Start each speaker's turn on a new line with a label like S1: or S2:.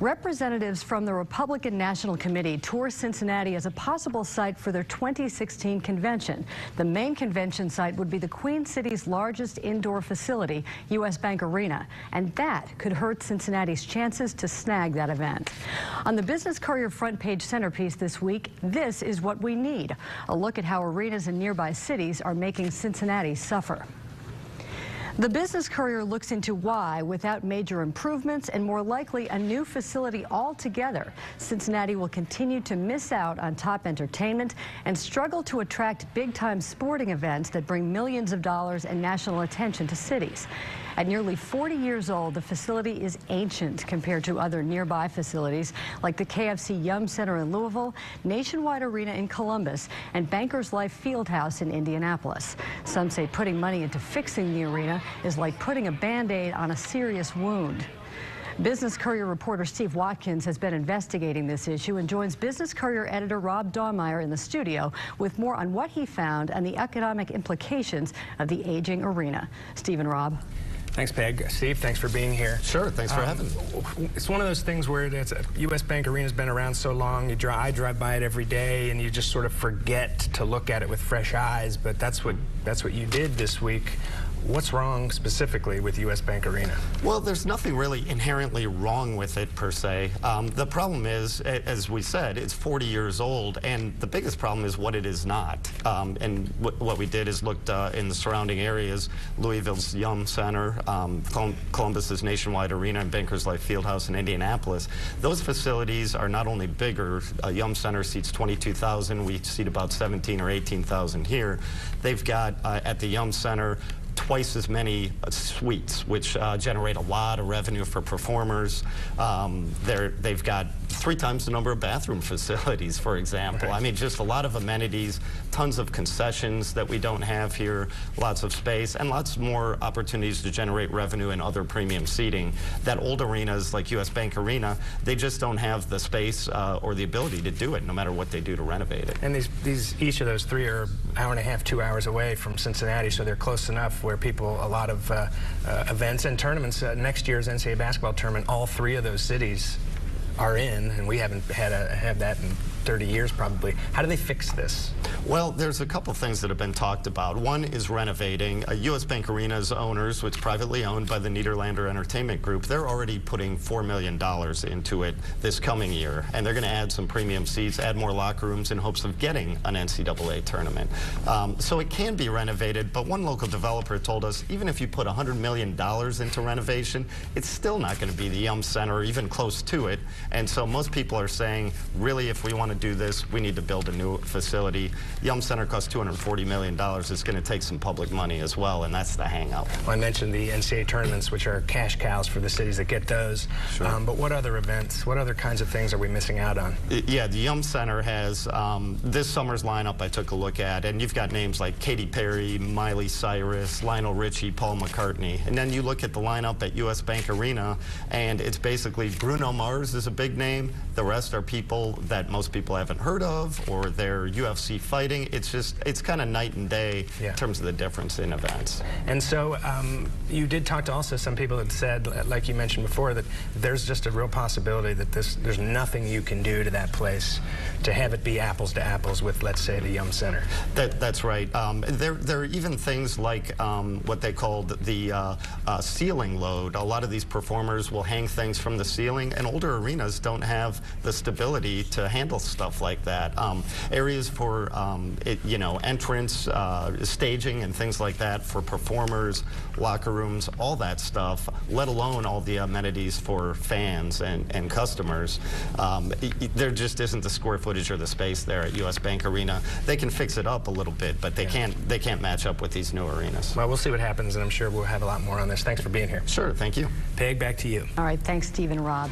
S1: Representatives from the Republican National Committee tour Cincinnati as a possible site for their 2016 convention. The main convention site would be the Queen City's largest indoor facility, U.S. Bank Arena, and that could hurt Cincinnati's chances to snag that event. On the Business Courier front page centerpiece this week, this is what we need. A look at how arenas in nearby cities are making Cincinnati suffer. The Business Courier looks into why, without major improvements and more likely a new facility altogether, Cincinnati will continue to miss out on top entertainment and struggle to attract big-time sporting events that bring millions of dollars and national attention to cities. At nearly 40 years old, the facility is ancient compared to other nearby facilities like the KFC Yum Center in Louisville, Nationwide Arena in Columbus, and Bankers Life Fieldhouse in Indianapolis. Some say putting money into fixing the arena is like putting a Band-Aid on a serious wound. Business Courier reporter Steve Watkins has been investigating this issue and joins Business Courier editor Rob Dahlmeyer in the studio with more on what he found and the economic implications of the aging arena. Steve and Rob.
S2: Thanks, Peg. Steve, thanks for being here.
S3: Sure, thanks for having me.
S2: It's one of those things where U.S. Bank Arena's been around so long, I drive by it every day, and you just sort of forget to look at it with fresh eyes, but that's what you did this week. What's wrong specifically with U.S. Bank Arena?
S3: Well, there's nothing really inherently wrong with it per se. The problem is, as we said, it's 40 years old, and the biggest problem is what it is not. And what we did is looked in the surrounding areas, Louisville's Yum Center, Columbus's Nationwide Arena, and Bankers Life Fieldhouse in Indianapolis. Those facilities are not only bigger. Yum Center seats 22,000. We seat about 17 or 18,000 here. They've got, at the Yum Center, twice as many suites, which generate a lot of revenue for performers. They've got 3 times the number of bathroom facilities, for example.
S2: Right.
S3: I mean, just a lot of amenities, tons of concessions that we don't have here, lots of space, and lots more opportunities to generate revenue and other premium seating. That old arenas like U.S. Bank Arena, they just don't have the space or the ability to do it, no matter what they do to renovate it.
S2: And each of those 3 are an hour and a half, 2 hours away from Cincinnati, so they're close enough where people, a lot of events and tournaments. Next year's NCAA basketball tournament, all 3 of those cities are in, and we haven't had that in 30 years probably. How do they fix this?
S3: Well, there's a couple things that have been talked about. One is renovating. U.S. Bank Arena's owners, which is privately owned by the Niederlander Entertainment Group, they're already putting $4 million into it this coming year, and they're going to add some premium seats, add more locker rooms in hopes of getting an NCAA tournament. So it can be renovated, but one local developer told us even if you put $100 million into renovation, it's still not going to be the Yum Center or even close to it. And so most people are saying, really, if we want to do this, we need to build a new facility. Yum Center costs $240 million. It's going to take some public money as well, and that's the hang-up.
S2: Well, I mentioned the NCAA tournaments, which are cash cows for the cities that get those.
S3: Sure.
S2: But what other events, what other kinds of things are we missing out on?
S3: Yeah, the Yum Center has this summer's lineup I took a look at, and you've got names like Katy Perry, Miley Cyrus, Lionel Richie, Paul McCartney. And then you look at the lineup at U.S. Bank Arena, and it's basically Bruno Mars is a big name. The rest are people that most people haven't heard of, or they're UFC fighting. It's kind of night and day in terms of the difference in events.
S2: And so you did talk to also some people that said, like you mentioned before, that there's just a real possibility that there's nothing you can do to that place to have it be apples to apples with, let's say, the Yum Center.
S3: That's right. There are even things like what they called the ceiling load. A lot of these performers will hang things from the ceiling, and older arenas don't have the stability to handle stuff like that. Areas for entrance, staging, and things like that for performers, locker rooms, all that stuff, let alone all the amenities for fans and customers. There just isn't the square footage or the space there at U.S. Bank Arena. They can fix it up a little bit, but they can't match up with these new arenas.
S2: Well, we'll see what happens, and I'm sure we'll have a lot more on this. Thanks for being here.
S3: Sure, thank you.
S2: Peg, back to you.
S1: All right, thanks, Steve and Rob.